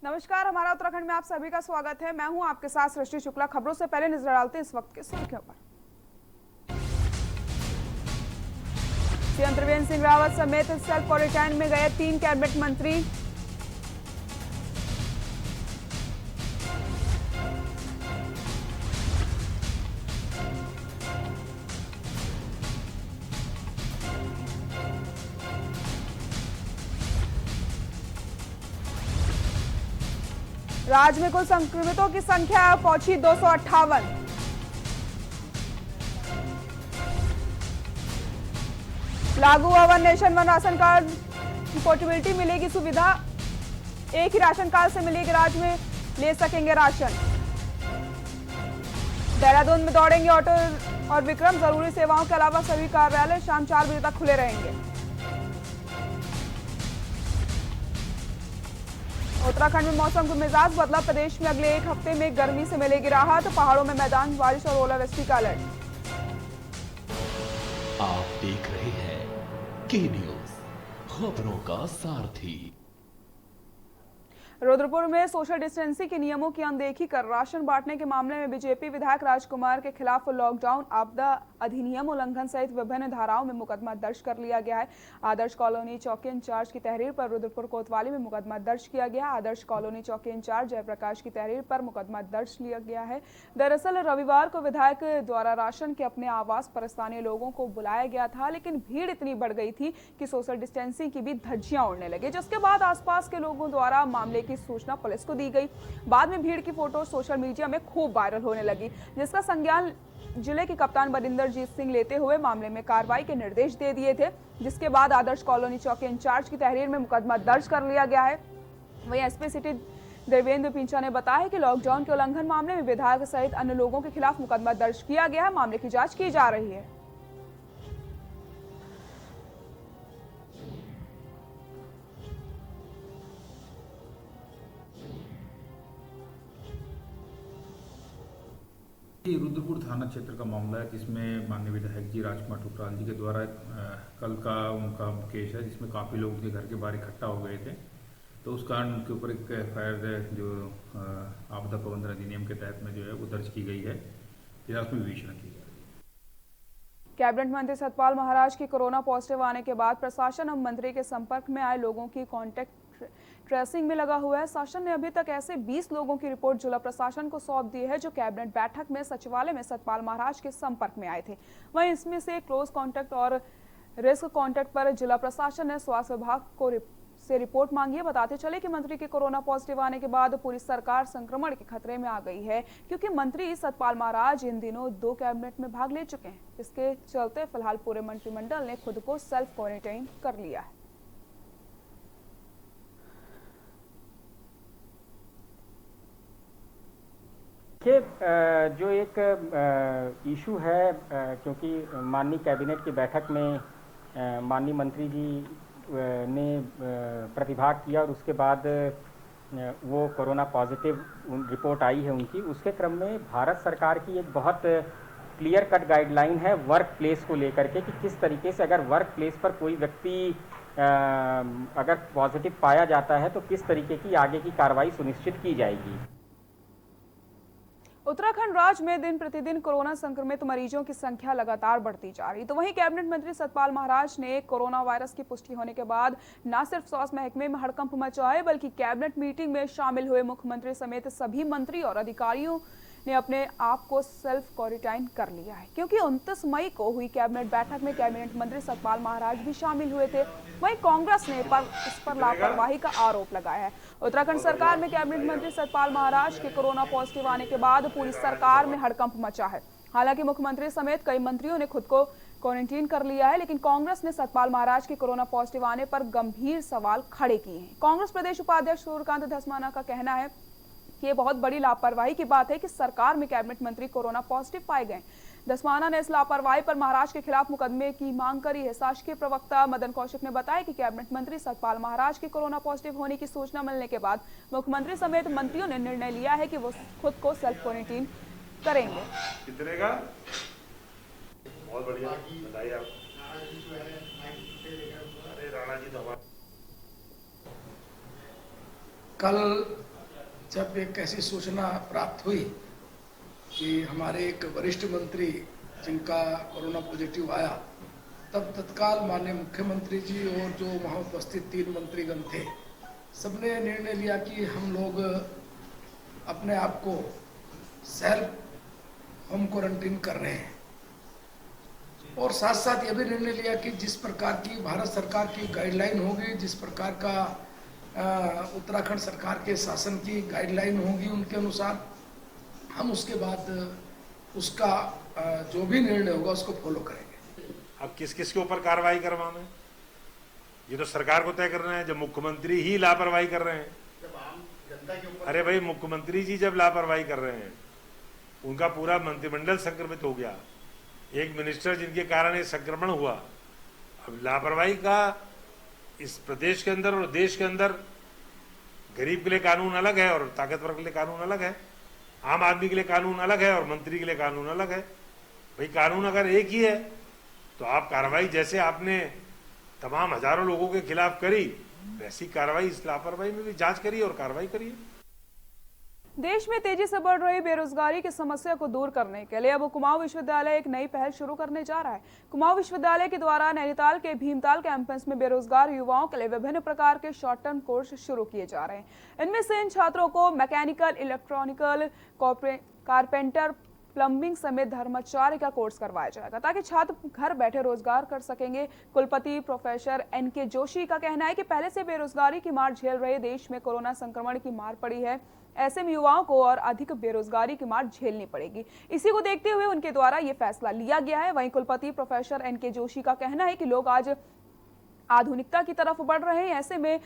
नमस्कार, हमारा उत्तराखंड में आप सभी का स्वागत है। मैं हूं आपके साथ सृष्टि शुक्ला। खबरों से पहले नजर डालते हैं इस वक्त की सुर्खियों पर। सीएम त्रिवेंद्र सिंह रावत समेत सेल्फ क्वारंटाइन में गए 3 कैबिनेट मंत्री। राज्य में कुल संक्रमितों की संख्या पहुंची 258। लागू हुआ one nation one ration card की पोर्टेबिलिटी मिलेगी सुविधा। एक ही राशन कार्ड से मिलेगी, राज्य में ले सकेंगे राशन। देहरादून में दौड़ेंगे ऑटो और विक्रम। जरूरी सेवाओं के अलावा सभी कार्यालय शाम 4 बजे तक खुले रहेंगे। उत्तराखंड में मौसम का मिजाज बदला। प्रदेश में अगले 1 हफ्ते में गर्मी से मिलेगी राहत। पहाड़ों में मैदान बारिश और ओलावृष्टि का अलर्ट। आप देख रहे हैं के न्यूज, खबरों का सारथी। रुद्रपुर में सोशल डिस्टेंसिंग के नियमों की अनदेखी कर राशन बांटने के मामले में बीजेपी विधायक राजकुमार के खिलाफ लॉकडाउन आपदा अधिनियम उल्लंघन सहित विभिन्न धाराओं में मुकदमा दर्ज कर लिया गया है। आदर्श कॉलोनी चौकी इंचार्ज की तहरीर पर रुद्रपुर कोतवाली में मुकदमा दर्ज किया गया। आदर्श कॉलोनी चौकी इंचार्ज जयप्रकाश की तहरीर पर मुकदमा दर्ज लिया गया है। दरअसल रविवार को विधायक द्वारा राशन के अपने आवास पर स्थानीय लोगों को बुलाया गया था, लेकिन भीड़ इतनी बढ़ गई थी कि सोशल डिस्टेंसिंग की भी धज्जियां उड़ने लगी, जिसके बाद आसपास के लोगों द्वारा मामले की सूचना पुलिस को दी गई। बाद में भीड़ की फोटो सोशल मीडिया में खूब वायरल होने लगी, जिसका संज्ञान जिले के कप्तान बरिंदरजीत सिंह लेते हुए मामले में कार्रवाई के निर्देश दे दिए थे, जिसके बाद आदर्श कॉलोनी चौकी इंचार्ज की तहरीर में मुकदमा दर्ज कर लिया गया है। वहीं एसपी सिटी देवेंद्र पिंचा ने बताया कि लॉकडाउन के उल्लंघन मामले में विधायक सहित अन्य लोगों के खिलाफ मुकदमा दर्ज किया गया है। मामले की जांच की जा रही है। ये रुद्रपुर थाना क्षेत्र का मामला है, जिसमें माननीय विधायक जी राजकुमार ठुकराल जी के द्वारा कल का उनका केस है, जिसमें काफ़ी लोग उनके घर के बाहर इकट्ठा हो गए थे। तो उस कारण उनके ऊपर एक एफआईआर जो आपदा प्रबंधन अधिनियम के तहत में जो है वो दर्ज की गई है, जिसमें विवेचना की जा रही है। कैबिनेट मंत्री सतपाल महाराज की कोरोना पॉजिटिव आने के बाद प्रशासन अब मंत्री के संपर्क में आए लोगों की कॉन्टैक्ट ट्रेसिंग में लगा हुआ है। शासन ने अभी तक ऐसे 20 लोगों की रिपोर्ट जिला प्रशासन को सौंप दी है, जो कैबिनेट बैठक में सचिवालय में सतपाल महाराज के संपर्क में आए थे। वहीं इसमें से क्लोज कॉन्टैक्ट और रिस्क कॉन्टैक्ट पर जिला प्रशासन ने स्वास्थ्य विभाग को से रिपोर्ट मांगी है। बताते चले कि मंत्री के कोरोना पॉजिटिव आने के बाद पूरी सरकार संक्रमण के खतरे में आ गई है, क्योंकि मंत्री सतपाल महाराज इन दिनों 2 कैबिनेट में भाग ले चुके हैं। इसके चलते फिलहाल पूरे मंत्रिमंडल ने खुद को सेल्फ क्वारंटाइन कर लिया है। जो एक इशू है, क्योंकि माननीय कैबिनेट की बैठक में माननीय मंत्री जी ने प्रतिभाग किया और उसके बाद वो कोरोना पॉजिटिव रिपोर्ट आई है उनकी, उसके क्रम में भारत सरकार की एक बहुत क्लियर कट गाइडलाइन है वर्क प्लेस को लेकर के, कि किस तरीके से अगर वर्क प्लेस पर कोई व्यक्ति अगर पॉजिटिव पाया जाता है तो किस तरीके की आगे की कार्रवाई सुनिश्चित की जाएगी। उत्तराखंड राज्य में दिन प्रतिदिन कोरोना संक्रमित मरीजों की संख्या लगातार बढ़ती जा रही। तो वहीं कैबिनेट मंत्री सतपाल महाराज ने कोरोना वायरस की पुष्टि होने के बाद न सिर्फ स्वास्थ्य महकमे में हड़कंप मचा है, बल्कि कैबिनेट मीटिंग में शामिल हुए मुख्यमंत्री समेत सभी मंत्री और अधिकारियों ने अपने आप को सेल्फ क्वारंटाइन कर लिया है, क्योंकि 29 मई को हुई कैबिनेट बैठक में कैबिनेट मंत्री सतपाल महाराज भी शामिल हुए थे। वहीं कांग्रेस ने इस पर लापरवाही का आरोप लगाया है। उत्तराखंड सरकार में कैबिनेट मंत्री सतपाल महाराज के कोरोना पॉजिटिव आने के बाद पूरी सरकार में हड़कंप मचा है। हालांकि मुख्यमंत्री समेत कई मंत्रियों ने खुद को क्वारंटीन कर लिया है, लेकिन कांग्रेस ने सतपाल महाराज के कोरोना पॉजिटिव आने पर गंभीर सवाल खड़े किए हैं। कांग्रेस प्रदेश उपाध्यक्ष सूर्यकांत धस्माना का कहना है कि ये बहुत बड़ी लापरवाही की बात है कि सरकार में कैबिनेट मंत्री कोरोना पॉजिटिव पाए गए। धस्माना ने इस लापरवाही पर महाराज के खिलाफ मुकदमे की मांग करी है। शासकीय प्रवक्ता मदन कौशिक ने बताया कि कैबिनेट मंत्री सतपाल महाराज के कोरोना पॉजिटिव होने की सूचना मिलने के बाद मुख्यमंत्री समेत मंत्रियों ने निर्णय लिया है कि वो खुद को सेल्फ क्वारंटीन करेंगे। कितने का? बहुत बढ़िया, बताइए आप। अरे राणा जी, कल जब एक ऐसी सूचना प्राप्त हुई कि हमारे एक वरिष्ठ मंत्री जिनका कोरोना पॉजिटिव आया, तब तत्काल माननीय मुख्यमंत्री जी और जो वहाँ उपस्थित 3 मंत्रीगण थे, सबने निर्णय लिया कि हम लोग अपने आप को सेल्फ होम क्वारंटीन कर रहे हैं। और साथ साथ यह भी निर्णय लिया कि जिस प्रकार की भारत सरकार की गाइडलाइन होगी, जिस प्रकार का उत्तराखंड सरकार के शासन की गाइडलाइन होगी, उनके अनुसार हम उसके बाद उसका जो भी निर्णय होगा उसको फॉलो करेंगे। अब किस किस के ऊपर कार्रवाई करवाना है, ये तो सरकार को तय करना है। जब मुख्यमंत्री ही लापरवाही कर रहे हैं, अरे भाई मुख्यमंत्री जी जब लापरवाही कर रहे हैं, उनका पूरा मंत्रिमंडल संक्रमित हो गया, एक मिनिस्टर जिनके कारण ये संक्रमण हुआ। अब लापरवाही का इस प्रदेश के अंदर और देश के अंदर गरीब के लिए कानून अलग है और ताकतवर के लिए कानून अलग है, आम आदमी के लिए कानून अलग है और मंत्री के लिए कानून अलग है। भाई कानून अगर एक ही है तो आप कार्रवाई जैसे आपने तमाम हजारों लोगों के खिलाफ करी, वैसी कार्रवाई इस लापरवाही में भी जांच करिए और कार्रवाई करिए। देश में तेजी से बढ़ रही बेरोजगारी की समस्या को दूर करने के लिए अब कुमाऊं विश्वविद्यालय एक नई पहल शुरू करने जा रहा है। कुमाऊं विश्वविद्यालय के द्वारा नैनीताल के भीमताल कैंपस में बेरोजगार युवाओं के लिए विभिन्न प्रकार के शॉर्ट टर्म कोर्स शुरू किए जा रहे हैं। इनमें से इन छात्रों को मैकेनिकल, इलेक्ट्रॉनिकल, कारपेंटर, प्लम्बिंग समेत धर्माचार्य का कोर्स करवाया जाएगा ताकि छात्र घर बैठे रोजगार कर सकेंगे। कुलपति प्रोफेसर NK जोशी का कहना है कि पहले से बेरोजगारी की मार झेल रहे देश में कोरोना संक्रमण की मार पड़ी है, ऐसे में युवाओं को और अधिक बेरोजगारी की मार झेलनी पड़ेगी। इसी को देखते हुए उनके द्वारा ये फैसला लिया गया है। वहीं कुलपति प्रोफेसर NK जोशी का कहना है कि लोग आज आधुनिकता की तरफ बढ़ रहे हैं, ऐसे में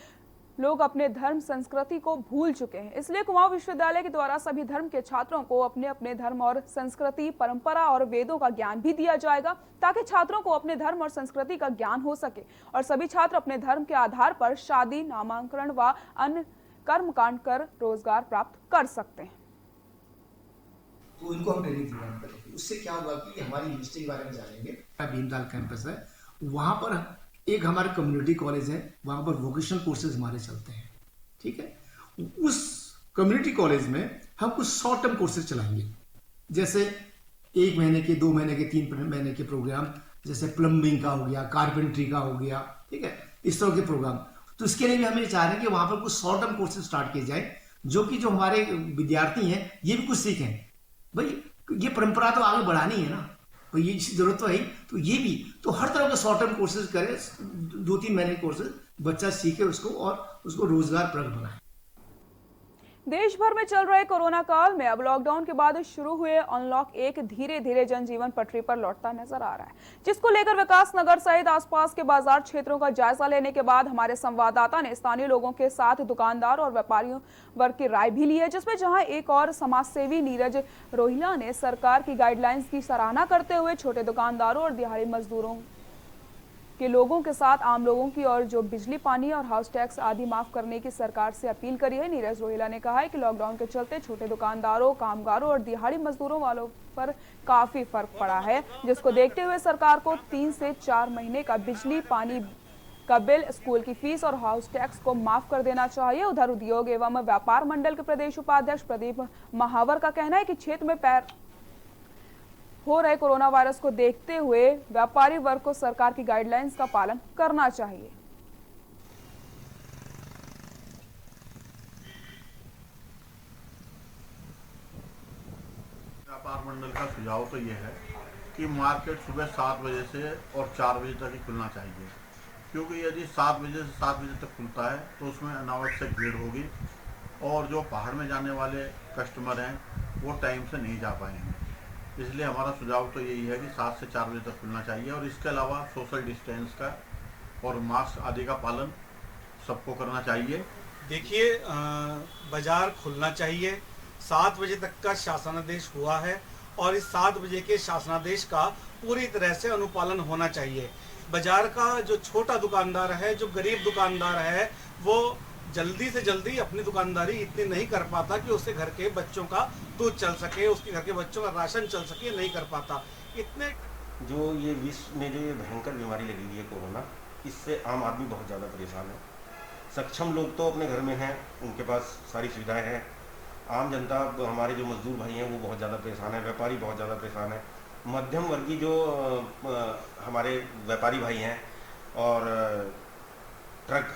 लोग अपने धर्म संस्कृति को भूल चुके हैं। इसलिए कुमाऊं विश्वविद्यालय के द्वारा सभी धर्म के छात्रों को अपने अपने धर्म और संस्कृति, परंपरा और वेदों का ज्ञान भी दिया जाएगा ताकि छात्रों को अपने धर्म और संस्कृति का ज्ञान हो सके और सभी छात्र अपने धर्म के आधार पर शादी, नामांकन व अन्य कर्मकांड कर रोजगार प्राप्त कर सकते हैं। तो इनको हम ट्रेनिंग प्रदान करेंगे। उससे क्या होगा कि हमारी यूनिवर्सिटी के बारे में जानेंगे। भीमताल कैंपस है, वहाँ पर एक हमारा कम्युनिटी कॉलेज है, वहाँ पर वोकेशनल कोर्सेज हमारे चलते हैं। ठीक है, उस कम्युनिटी कॉलेज में हम कुछ शॉर्ट टर्म कोर्सेज चलाएंगे, जैसे 1 महीने के, 2 महीने के, 3 महीने के प्रोग्राम, जैसे प्लम्बिंग का हो गया, कारपेंट्री का हो गया। ठीक है, इस तरह के प्रोग्राम। तो इसके लिए भी हम ये चाह रहे हैं कि वहाँ पर कुछ शॉर्ट टर्म कोर्सेज स्टार्ट किए जाए, जो कि जो हमारे विद्यार्थी हैं ये भी कुछ सीखें। भाई ये परंपरा तो आगे बढ़ानी है ना, तो ये जरूरत तो है, तो ये भी तो हर तरह के शॉर्ट टर्म कोर्सेज करें, 2-3 महीने के कोर्सेज बच्चा सीखे उसको और उसको रोजगार प्रद बनाए। देश भर में चल रहे कोरोना काल में अब लॉकडाउन के बाद शुरू हुए अनलॉक 1 धीरे धीरे जनजीवन पटरी पर लौटता नजर आ रहा है, जिसको लेकर विकास नगर सहित आसपास के बाजार क्षेत्रों का जायजा लेने के बाद हमारे संवाददाता ने स्थानीय लोगों के साथ दुकानदार और व्यापारियों वर्ग की राय भी ली है, जिसमें जहां एक और समाजसेवी नीरज रोहिला ने सरकार की गाइडलाइंस की सराहना करते हुए छोटे दुकानदारों और दिहाड़ी मजदूरों के लोगों के साथ आम लोगों की और जो बिजली, पानी और हाउस टैक्स आदि माफ करने की सरकार से अपील करी है। नीरज रोहिला ने कहा है कि लॉकडाउन के चलते छोटे दुकानदारों, कामगारों और दिहाड़ी मजदूरों वालों पर काफी फर्क पड़ा है, जिसको देखते हुए सरकार को 3 से 4 महीने का बिजली, पानी का बिल, स्कूल की फीस और हाउस टैक्स को माफ कर देना चाहिए। उधर उद्योग एवं व्यापार मंडल के प्रदेश उपाध्यक्ष प्रदीप महावर का कहना है कि क्षेत्र में हो रहे कोरोना वायरस को देखते हुए व्यापारी वर्ग को सरकार की गाइडलाइंस का पालन करना चाहिए। व्यापार मंडल का सुझाव तो ये है कि मार्केट सुबह 7 बजे से और 4 बजे तक ही खुलना चाहिए, क्योंकि यदि 7 बजे से 7 बजे तक खुलता है तो उसमें अनावश्यक भीड़ होगी और जो पहाड़ में जाने वाले कस्टमर हैं वो टाइम से नहीं जा पाएंगे। इसलिए हमारा सुझाव तो यही है कि 7 से 4 बजे तक खुलना चाहिए और इसके अलावा सोशल डिस्टेंस का और मास्क आदि का पालन सबको करना चाहिए। देखिए, बाजार खुलना चाहिए। 7 बजे तक का शासनादेश हुआ है और इस 7 बजे के शासनादेश का पूरी तरह से अनुपालन होना चाहिए। बाजार का जो छोटा दुकानदार है, जो गरीब दुकानदार है, वो जल्दी से जल्दी अपनी दुकानदारी इतनी नहीं कर पाता कि उसके घर के बच्चों का दूध चल सके, उसके घर के बच्चों का राशन चल सके, नहीं कर पाता। इतने जो ये विश्व में जो ये भयंकर बीमारी लगी हुई है कोरोना, इससे आम आदमी बहुत ज़्यादा परेशान है। सक्षम लोग तो अपने घर में हैं, उनके पास सारी सुविधाएं हैं, आम जनता, हमारे जो मजदूर भाई हैं वो बहुत ज़्यादा परेशान है, व्यापारी बहुत ज़्यादा परेशान है। मध्यम वर्गीय जो हमारे व्यापारी भाई हैं और ट्रक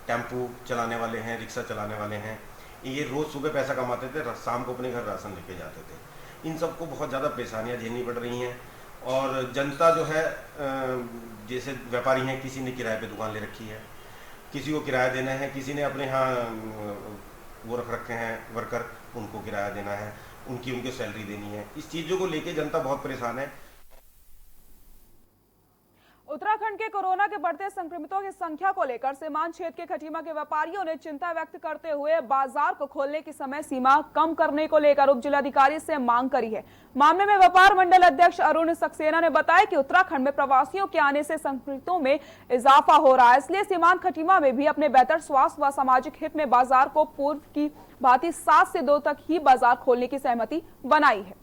टेम्पू चलाने वाले हैं, रिक्शा चलाने वाले हैं, ये रोज़ सुबह पैसा कमाते थे, शाम को अपने घर राशन लेके जाते थे। इन सबको बहुत ज़्यादा परेशानियाँ झेलनी पड़ रही हैं। और जनता जो है, जैसे व्यापारी हैं, किसी ने किराए पे दुकान ले रखी है, किसी को किराया देना है, किसी ने अपने यहाँ वो रख रखे हैं वर्कर, उनको किराया देना है, उनकी सैलरी देनी है। इस चीज़ों को लेके जनता बहुत परेशान है। उत्तराखंड के कोरोना के बढ़ते संक्रमितों की संख्या को लेकर सीमांत क्षेत्र के खटीमा के व्यापारियों ने चिंता व्यक्त करते हुए बाजार को खोलने की समय सीमा कम करने को लेकर उप जिलाधिकारी से मांग करी है। मामले में व्यापार मंडल अध्यक्ष अरुण सक्सेना ने बताया कि उत्तराखंड में प्रवासियों के आने से संक्रमितों में इजाफा हो रहा है, इसलिए सीमांत खटीमा में भी अपने बेहतर स्वास्थ्य व सामाजिक हित में बाजार को पूर्व की भांति 7 से 2 तक ही बाजार खोलने की सहमति बनाई है।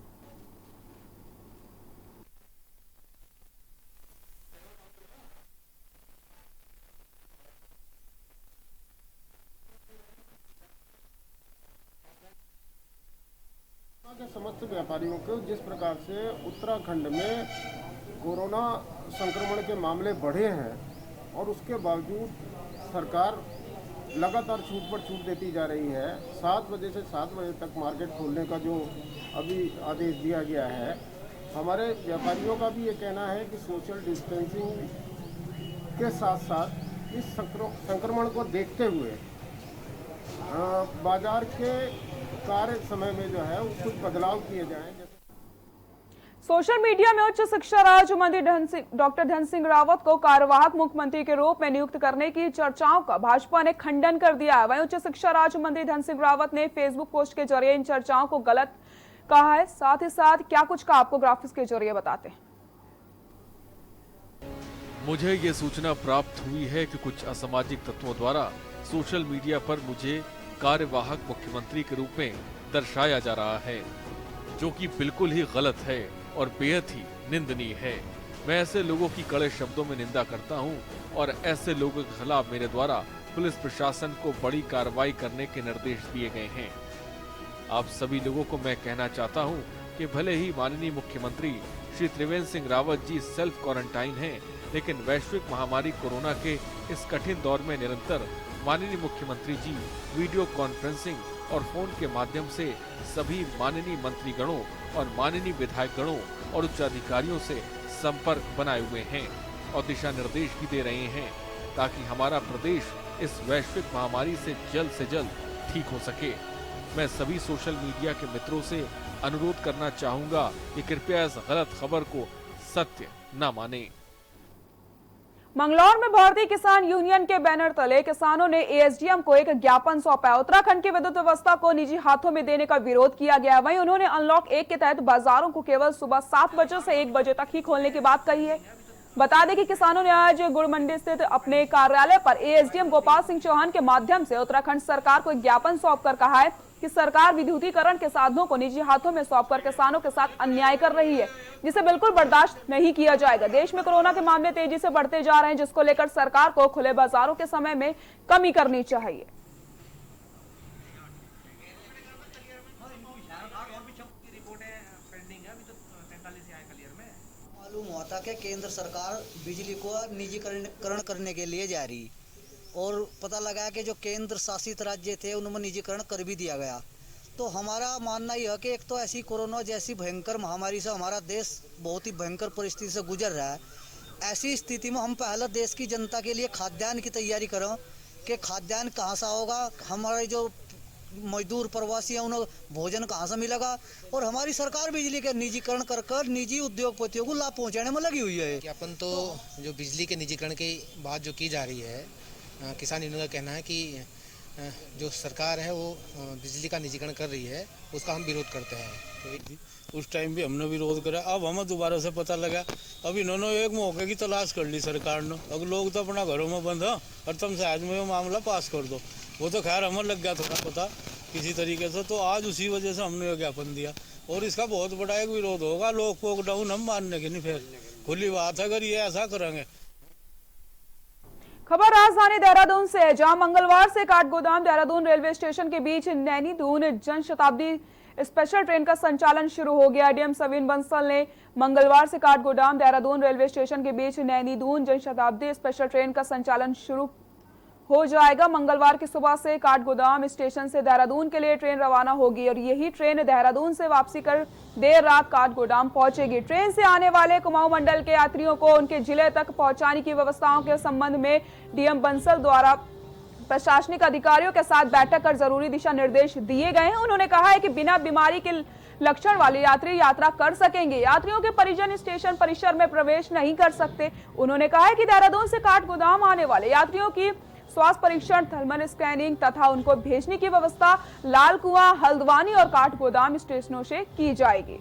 के समस्त व्यापारियों को जिस प्रकार से उत्तराखंड में कोरोना संक्रमण के मामले बढ़े हैं और उसके बावजूद सरकार लगातार छूट पर छूट देती जा रही है, 7 बजे से 7 बजे तक मार्केट खोलने का जो अभी आदेश दिया गया है, हमारे व्यापारियों का भी ये कहना है कि सोशल डिस्टेंसिंग के साथ साथ इस संक्रमण को देखते हुए बाजार के कार्य समय में जो है कुछ बदलाव किए जाएं। सोशल मीडिया में उच्च शिक्षा राज्य मंत्री डॉक्टर धन सिंह रावत को कार्यवाहक मुख्यमंत्री के रूप में नियुक्त करने की चर्चाओं का भाजपा ने खंडन कर दिया है। वहीं उच्च शिक्षा राज्य मंत्री धन सिंह रावत ने फेसबुक पोस्ट के जरिए इन चर्चाओं को गलत कहा है। साथ ही साथ क्या कुछ कहा, आपको ग्राफिक्स के जरिए बताते हैं। मुझे ये सूचना प्राप्त हुई है कि कुछ असामाजिक तत्वों द्वारा सोशल मीडिया पर मुझे कार्यवाहक मुख्यमंत्री के रूप में दर्शाया जा रहा है, जो कि बिल्कुल ही गलत है और बेहद ही निंदनीय है। मैं ऐसे लोगों की कड़े शब्दों में निंदा करता हूं और ऐसे लोगों के खिलाफ मेरे द्वारा पुलिस प्रशासन को बड़ी कार्रवाई करने के निर्देश दिए गए हैं। आप सभी लोगों को मैं कहना चाहता हूं कि भले ही माननीय मुख्यमंत्री श्री त्रिवेंद्र सिंह रावत जी सेल्फ क्वारंटाइन हैं, लेकिन वैश्विक महामारी कोरोना के इस कठिन दौर में निरंतर माननीय मुख्यमंत्री जी वीडियो कॉन्फ्रेंसिंग और फोन के माध्यम से सभी माननीय मंत्रीगणों और माननीय विधायकगणों और उच्च अधिकारियों से संपर्क बनाए हुए हैं और दिशा निर्देश भी दे रहे हैं, ताकि हमारा प्रदेश इस वैश्विक महामारी से जल्द ठीक हो सके। मैं सभी सोशल मीडिया के मित्रों से अनुरोध करना चाहूंगा कि कृपया इस गलत खबर को सत्य न माने। मंगलौर में भारतीय किसान यूनियन के बैनर तले किसानों ने एएसडीएम को एक ज्ञापन सौंपा। उत्तराखंड की विद्युत व्यवस्था को निजी हाथों में देने का विरोध किया गया। वहीं उन्होंने अनलॉक 1 के तहत बाजारों को केवल सुबह 7 बजे से 1 बजे तक ही खोलने की बात कही है। बता दें कि किसानों ने आज गुड़ मंडी स्थित अपने कार्यालय पर एएसडीएम गोपाल सिंह चौहान के माध्यम से उत्तराखंड सरकार को एक ज्ञापन सौंपकर कहा है कि सरकार विद्युतीकरण के साधनों को निजी हाथों में सौंपकर किसानों के साथ अन्याय कर रही है, जिसे बिल्कुल बर्दाश्त नहीं किया जाएगा। देश में कोरोना के मामले तेजी से बढ़ते जा रहे हैं, जिसको लेकर सरकार को खुले बाजारों के समय में कमी करनी चाहिए। मालूम हुआ था कि केंद्र सरकार बिजली को निजीकरण करने के लिए जा रही, और पता लगा कि जो केंद्र शासित राज्य थे उनमें निजीकरण कर भी दिया गया। तो हमारा मानना यह है कि एक तो ऐसी कोरोना जैसी भयंकर महामारी से हमारा देश बहुत ही भयंकर परिस्थिति से गुजर रहा है। ऐसी स्थिति में हम पहले देश की जनता के लिए खाद्यान्न की तैयारी करें कि खाद्यान्न कहाँ से होगा, हमारे जो मजदूर प्रवासी हैं उन्हें भोजन कहाँ से मिलेगा, और हमारी सरकार बिजली के निजीकरण कर निजी उद्योगपतियों को लाभ पहुँचाने में लगी हुई है। अपन तो जो बिजली के निजीकरण की बात जो की जा रही है, किसान यूनियन का कहना है कि जो सरकार है वो बिजली का निजीकरण कर रही है, उसका हम विरोध करते हैं। तो उस टाइम भी हमने विरोध करा, अब हमें दोबारा से पता लगा, अब इन्होंने एक मौके की तलाश कर ली सरकार ने। अब लोग तो अपना घरों में बंद है और तुम शायद में वो मामला पास कर दो, वो तो खैर हमें लग गया थोड़ा पता किसी तरीके से, तो आज उसी वजह से हमने ज्ञापन दिया और इसका बहुत बड़ा एक विरोध होगा। लोग लॉकडाउन हम मानने के नहीं, फिर खुली बात है अगर ये ऐसा करेंगे। खबर राजधानी देहरादून से है, जहां मंगलवार से काठगोदाम देहरादून रेलवे स्टेशन के बीच नैनी दून जनशताब्दी स्पेशल ट्रेन का संचालन शुरू हो गया। डीएम सविन बंसल ने मंगलवार से काठगोदाम देहरादून रेलवे स्टेशन के बीच नैनी दून जनशताब्दी स्पेशल ट्रेन का संचालन शुरू हो जाएगा। मंगलवार की सुबह से काठगोदाम स्टेशन से देहरादून के लिए ट्रेन रवाना होगी और यही ट्रेन देहरादून से वापसी कर देर रात काठगोदाम पहुंचेगी। ट्रेन से आने वाले कुमाऊं मंडल के यात्रियों को उनके जिले तक पहुंचाने की व्यवस्थाओं के संबंध में डीएम बंसल द्वारा प्रशासनिक अधिकारियों के साथ बैठक कर जरूरी दिशा निर्देश दिए गए हैं। उन्होंने कहा है कि बिना बीमारी के लक्षण वाले यात्री यात्रा कर सकेंगे। यात्रियों के परिजन स्टेशन परिसर में प्रवेश नहीं कर सकते। उन्होंने कहा है कि देहरादून से काठगोदाम आने वाले यात्रियों की स्वास्थ्य परीक्षण, थर्मल स्कैनिंग तथा उनको भेजने की व्यवस्था लाल कुआं, हल्द्वानी और काठगोदाम स्टेशनों से की जाएगी।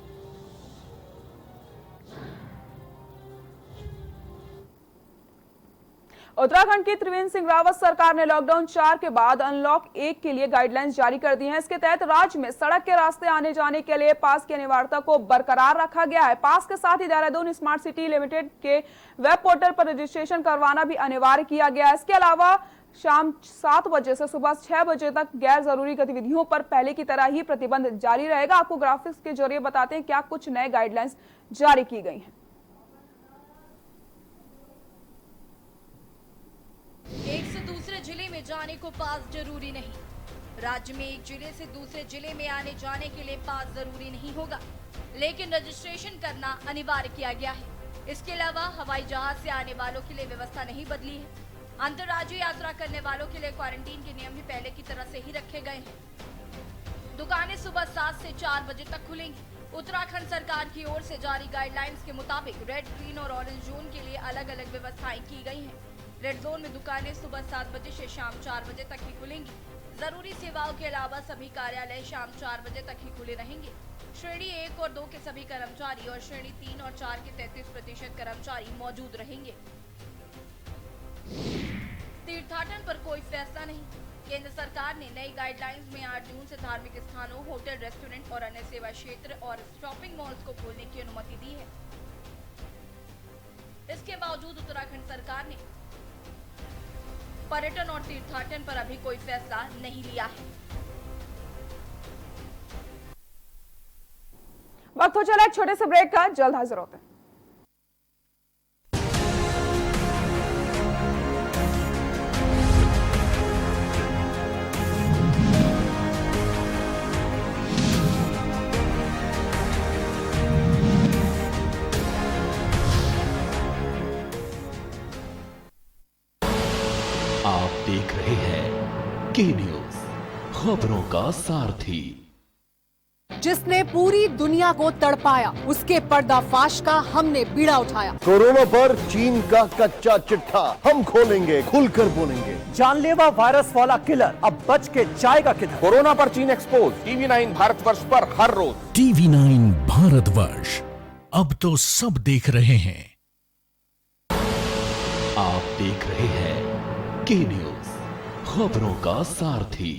उत्तराखंड की त्रिवेंद्र सिंह रावत सरकार ने लॉकडाउन 4 के बाद अनलॉक 1 के लिए गाइडलाइंस जारी कर दी हैं। इसके तहत राज्य में सड़क के रास्ते आने जाने के लिए पास की अनिवार्यता को बरकरार रखा गया है। पास के साथ ही देहरादून स्मार्ट सिटी लिमिटेड के वेब पोर्टल पर रजिस्ट्रेशन करवाना भी अनिवार्य किया गया है। इसके अलावा शाम 7 बजे से सुबह 6 बजे तक गैर जरूरी गतिविधियों पर पहले की तरह ही प्रतिबंध जारी रहेगा। आपको ग्राफिक्स के जरिए बताते हैं क्या कुछ नए गाइडलाइंस जारी की गई हैं। एक से दूसरे जिले में जाने को पास जरूरी नहीं। राज्य में एक जिले से दूसरे जिले में आने जाने के लिए पास जरूरी नहीं होगा, लेकिन रजिस्ट्रेशन करना अनिवार्य किया गया है। इसके अलावा हवाई जहाज से आने वालों के लिए व्यवस्था नहीं बदली है। अंतर्राज्यीय यात्रा करने वालों के लिए क्वारंटीन के नियम भी पहले की तरह से ही रखे गए हैं। दुकानें सुबह 7 से 4 बजे तक खुलेंगी। उत्तराखंड सरकार की ओर से जारी गाइडलाइंस के मुताबिक रेड, ग्रीन और ऑरेंज जोन के लिए अलग अलग व्यवस्थाएं की गई हैं। रेड जोन में दुकानें सुबह 7 बजे से शाम 4 बजे तक ही खुलेंगी। जरूरी सेवाओं के अलावा सभी कार्यालय शाम 4 बजे तक ही खुले रहेंगे। श्रेणी 1 और 2 के सभी कर्मचारी और श्रेणी 3 और 4 के 33% कर्मचारी मौजूद रहेंगे। तीर्थाटन पर कोई फैसला नहीं। केंद्र सरकार ने नई गाइडलाइंस में 8 जून से धार्मिक स्थानों, होटल, रेस्टोरेंट और अन्य सेवा क्षेत्र और शॉपिंग मॉल्स को खोलने की अनुमति दी है। इसके बावजूद उत्तराखंड सरकार ने पर्यटन और तीर्थाटन पर अभी कोई फैसला नहीं लिया है। वक्त हो चला एक छोटे से ब्रेक का, जल्द हाजिर होते हैं। आप देख रहे हैं के न्यूज, खबरों का सारथी। जिसने पूरी दुनिया को तड़पाया, उसके पर्दाफाश का हमने बीड़ा उठाया। कोरोना पर चीन का कच्चा चिट्ठा हम खोलेंगे, खुलकर बोलेंगे। जानलेवा वायरस वाला किलर अब बच के जाएगा किधर? कोरोना पर चीन एक्सपोज, टीवी9 भारतवर्ष पर हर रोज। टीवी9 भारतवर्ष, अब तो सब देख रहे हैं। आप देख रहे हैं के न्यूज, खबरों का सारथी।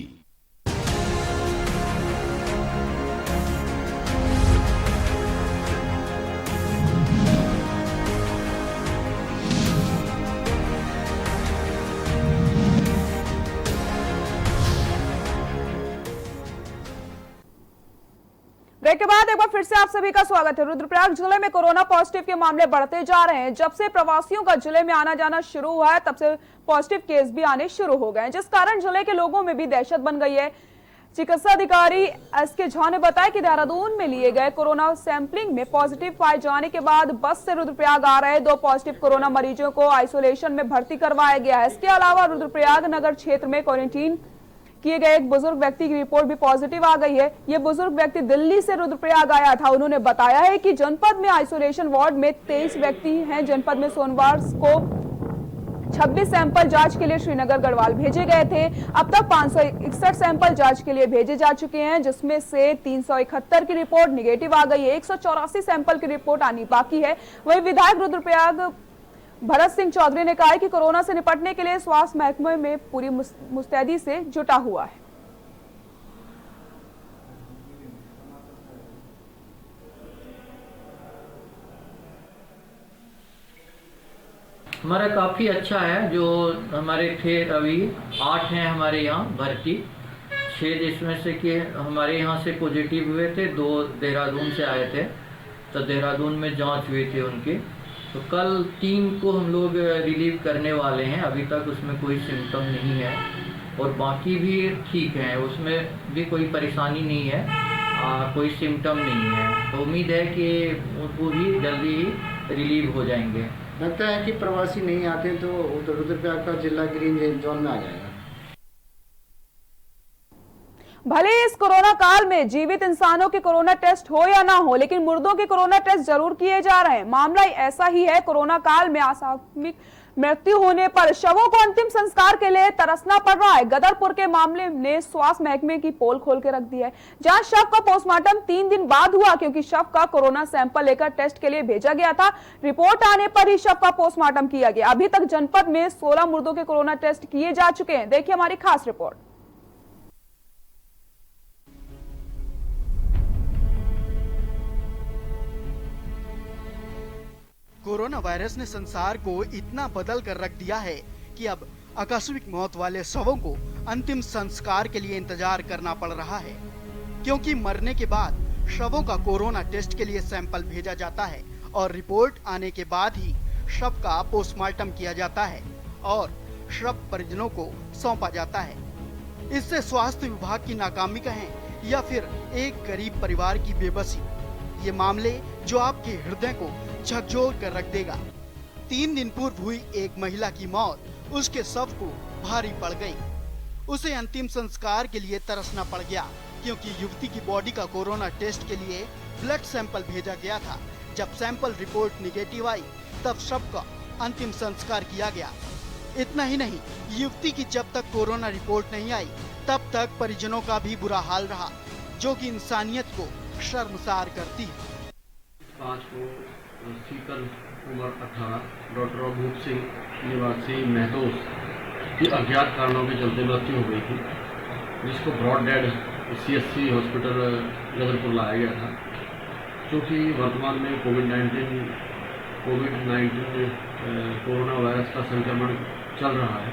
ब्रेक के बाद एक बार फिर से आप सभी का स्वागत है। रुद्रप्रयाग जिले में कोरोना पॉजिटिव के मामले बढ़ते जा रहे हैं। जब से प्रवासियों का जिले में आना जाना शुरू हुआ है, तब से पॉजिटिव केस भी आने शुरू हो गए हैं, जिस कारण जिले के लोगों में भी दहशत बन गई है। चिकित्सा अधिकारी एसके झा ने बताया कि देहरादून में लिए गए कोरोना सैंपलिंग में पॉजिटिव पाए जाने के बाद बस से रुद्रप्रयाग आ रहे 2 पॉजिटिव कोरोना मरीजों को आइसोलेशन में भर्ती करवाया गया है। इसके अलावा रुद्रप्रयाग नगर क्षेत्र में क्वारंटीन किए गए एक बुजुर्ग व्यक्ति की रिपोर्ट भी पॉजिटिव आ गई है। ये बुजुर्ग व्यक्ति दिल्ली से रुद्रप्रयाग आया था। उन्होंने बताया है कि जनपद में आइसोलेशन वार्ड में 23 व्यक्ति हैं। जनपद में सोमवार को 26 सैंपल जांच के लिए श्रीनगर गढ़वाल भेजे गए थे। अब तक 561 सैंपल जांच के लिए भेजे जा चुके हैं, जिसमें से 371 की रिपोर्ट निगेटिव आ गई है। 184 सैंपल की रिपोर्ट आनी बाकी है। वही विधायक रुद्रप्रयाग भरत सिंह चौधरी ने कहा है कि कोरोना से निपटने के लिए स्वास्थ्य महकमे में पूरी मुस्तैदी से जुटा हुआ है। हमारा काफ़ी अच्छा है। जो हमारे थे अभी 8 हैं हमारे यहाँ भर्ती, 6 जिसमें से कि हमारे यहाँ से पॉजिटिव हुए थे, 2 देहरादून से आए थे, तो देहरादून में जांच हुई थी उनकी। तो कल 3 को हम लोग रिलीव करने वाले हैं। अभी तक उसमें कोई सिम्टम नहीं है और बाकी भी ठीक हैं, उसमें भी कोई परेशानी नहीं है, कोई सिम्टम नहीं है। तो उम्मीद है कि उनको भी जल्दी ही रिलीव हो जाएंगे। लगता है कि प्रवासी नहीं आते तो रुद्रप्रयाग का जिला ग्रीन जोन में आ जाएगा। भले इस कोरोना काल में जीवित इंसानों के कोरोना टेस्ट हो या ना हो, लेकिन मुर्दों के कोरोना टेस्ट जरूर किए जा रहे हैं। मामला ऐसा ही है, कोरोना काल में आकस्मिक मृत्यु होने पर शवों को अंतिम संस्कार के लिए तरसना पड़ रहा है। गदरपुर के मामले ने स्वास्थ्य महकमे की पोल खोल के रख दी है, जहां शव का पोस्टमार्टम 3 दिन बाद हुआ, क्योंकि शव का कोरोना सैंपल लेकर टेस्ट के लिए भेजा गया था। रिपोर्ट आने पर ही शव का पोस्टमार्टम किया गया। अभी तक जनपद में 16 मुर्दों के कोरोना टेस्ट किए जा चुके हैं। देखिए हमारी खास रिपोर्ट। कोरोना वायरस ने संसार को इतना बदल कर रख दिया है कि अब आकस्मिक मौत वाले शवों को अंतिम संस्कार के लिए इंतजार करना पड़ रहा है, क्योंकि मरने के बाद शवों का कोरोना टेस्ट के लिए सैंपल भेजा जाता है और रिपोर्ट आने के बाद ही शव का पोस्टमार्टम किया जाता है और शव परिजनों को सौंपा जाता है। इससे स्वास्थ्य विभाग की नाकामी कहें या फिर एक गरीब परिवार की बेबसी, ये मामले जो आपके हृदय को झकझोर कर रख देगा। 3 दिन पूर्व हुई एक महिला की मौत उसके शव को भारी पड़ गई। उसे अंतिम संस्कार के लिए तरसना पड़ गया, क्योंकि युवती की बॉडी का कोरोना टेस्ट के लिए ब्लड सैंपल भेजा गया था। जब सैंपल रिपोर्ट निगेटिव आई तब शव का अंतिम संस्कार किया गया। इतना ही नहीं, युवती की जब तक कोरोना रिपोर्ट नहीं आई तब तक परिजनों का भी बुरा हाल रहा, जो कि इंसानियत को शर्मसार करती है। आज को सीकर उम्र 18 डॉक्टर अभूप सिंह निवासी महतोस की अज्ञात कारणों के चलते मृत्यु हो गई थी, जिसको broad dead CSC hospital Gadarpur लाया गया था। क्योंकि वर्तमान में कोविड-19 कोरोना वायरस का संक्रमण चल रहा है,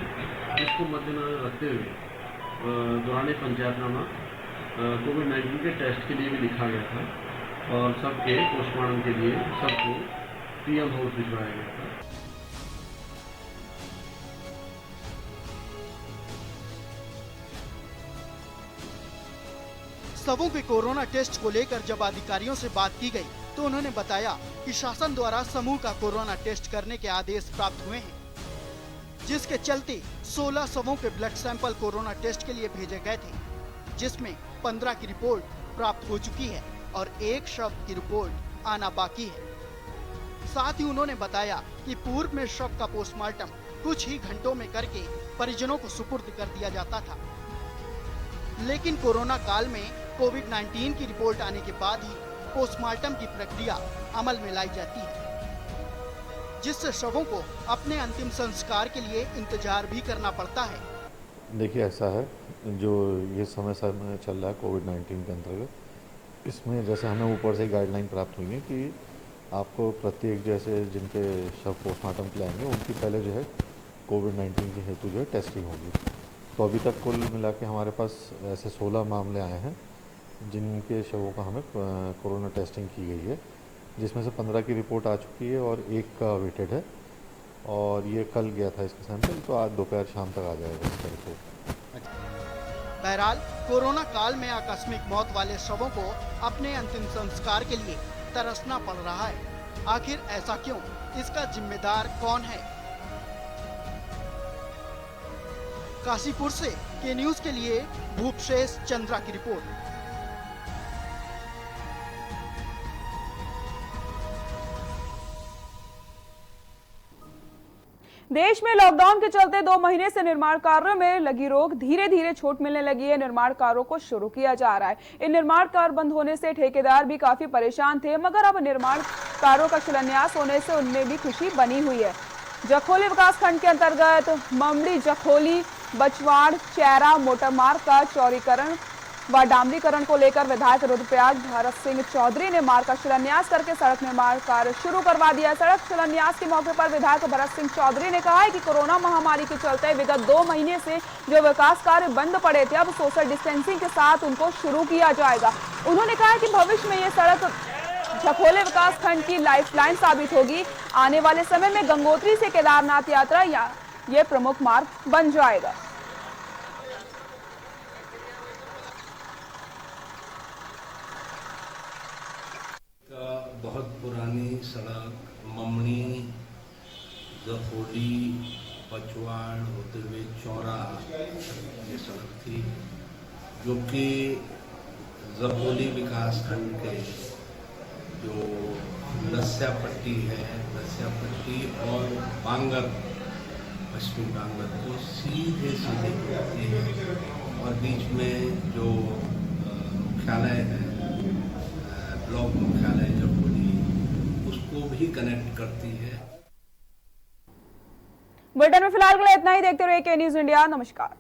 इसको मद्देनजर रखते हुए दौरान पंचायतनामा कोविड-19 के टेस्ट के लिए भी लिखा गया था और सबके पोस्टमार्टम के लिए सबको PM हाउस भिजवाया गया था। शवों के कोरोना टेस्ट को लेकर जब अधिकारियों से बात की गई तो उन्होंने बताया कि शासन द्वारा समूह का कोरोना टेस्ट करने के आदेश प्राप्त हुए हैं, जिसके चलते 16 शवों के ब्लड सैंपल कोरोना टेस्ट के लिए भेजे गए थे, जिसमें 15 की रिपोर्ट प्राप्त हो चुकी है और 1 शव की रिपोर्ट आना बाकी है। साथ ही उन्होंने बताया कि पूर्व में शव का पोस्टमार्टम कुछ ही घंटों में करके परिजनों को सुपुर्द कर दिया जाता था, लेकिन कोरोना काल में कोविड-19 की रिपोर्ट आने के बाद ही पोस्टमार्टम की प्रक्रिया अमल में लाई जाती है, जिससे शवों को अपने अंतिम संस्कार के लिए इंतजार भी करना पड़ता है। देखिए, ऐसा है, जो ये समय चल रहा है कोविड-19 के अंतर्गत, इसमें जैसे हमें ऊपर से गाइडलाइन प्राप्त हुई है कि आपको प्रत्येक जैसे जिनके शव पोस्टमार्टम के लाएंगे उनकी पहले जो है कोविड-19 के हेतु जो है टेस्टिंग होगी। तो अभी तक कुल मिला के हमारे पास ऐसे 16 मामले आए हैं जिनके शवों का हमें कोरोना टेस्टिंग की गई है, जिसमें से 15 की रिपोर्ट आ चुकी है और 1 का वेटेड है और ये कल गया था इसका सैंपल, तो आज दोपहर शाम तक आ जाएगा इसका रिपोर्ट। बहरहाल कोरोना काल में आकस्मिक मौत वाले शवों को अपने अंतिम संस्कार के लिए तरसना पड़ रहा है। आखिर ऐसा क्यों? इसका जिम्मेदार कौन है? काशीपुर से के न्यूज के लिए भूपशेष चंद्रा की रिपोर्ट। देश में लॉकडाउन के चलते 2 महीने से निर्माण कार्यों में लगी रोक धीरे धीरे छूट मिलने लगी है। निर्माण कार्यों को शुरू किया जा रहा है। इन निर्माण कार्य बंद होने से ठेकेदार भी काफी परेशान थे, मगर अब निर्माण कार्यों का शिलान्यास होने से उनमें भी खुशी बनी हुई है। जखोली विकास खंड के अंतर्गत ममड़ी, जखोली, बचवाड़, चैरा मोटर मार्ग का चौड़ीकरण व डामरीकरण को लेकर विधायक रुद्रप्रयाग भरत सिंह चौधरी ने मार्ग का शिलान्यास करके सड़क निर्माण कार्य शुरू करवा दिया। सड़क शिलान्यास के मौके पर विधायक भरत सिंह चौधरी ने कहा है कि कोरोना महामारी के चलते विगत 2 महीने से जो विकास कार्य बंद पड़े थे, अब सोशल डिस्टेंसिंग के साथ उनको शुरू किया जाएगा। उन्होंने कहा कि भविष्य में ये सड़क झकोले विकास खंड की लाइफलाइन साबित होगी। आने वाले समय में गंगोत्री से केदारनाथ यात्रा ये प्रमुख मार्ग बन जाएगा। बहुत पुरानी सड़क ममनी जखोली पचवाड़ होते हुए चौरा ये सड़क थी, जो कि जखोली विकास खंड के जो लस्या पट्टी है, लस्या पट्टी और बांगर, पश्चिमी बांगर को सीधे जोड़ती है और बीच में जो मुख्यालय है, ब्लॉक मुख्यालय जखोली, उसको भी कनेक्ट करती है। बुलेटिन में फिलहाल के लिए इतना ही। देखते रहिए के न्यूज़ इंडिया। नमस्कार।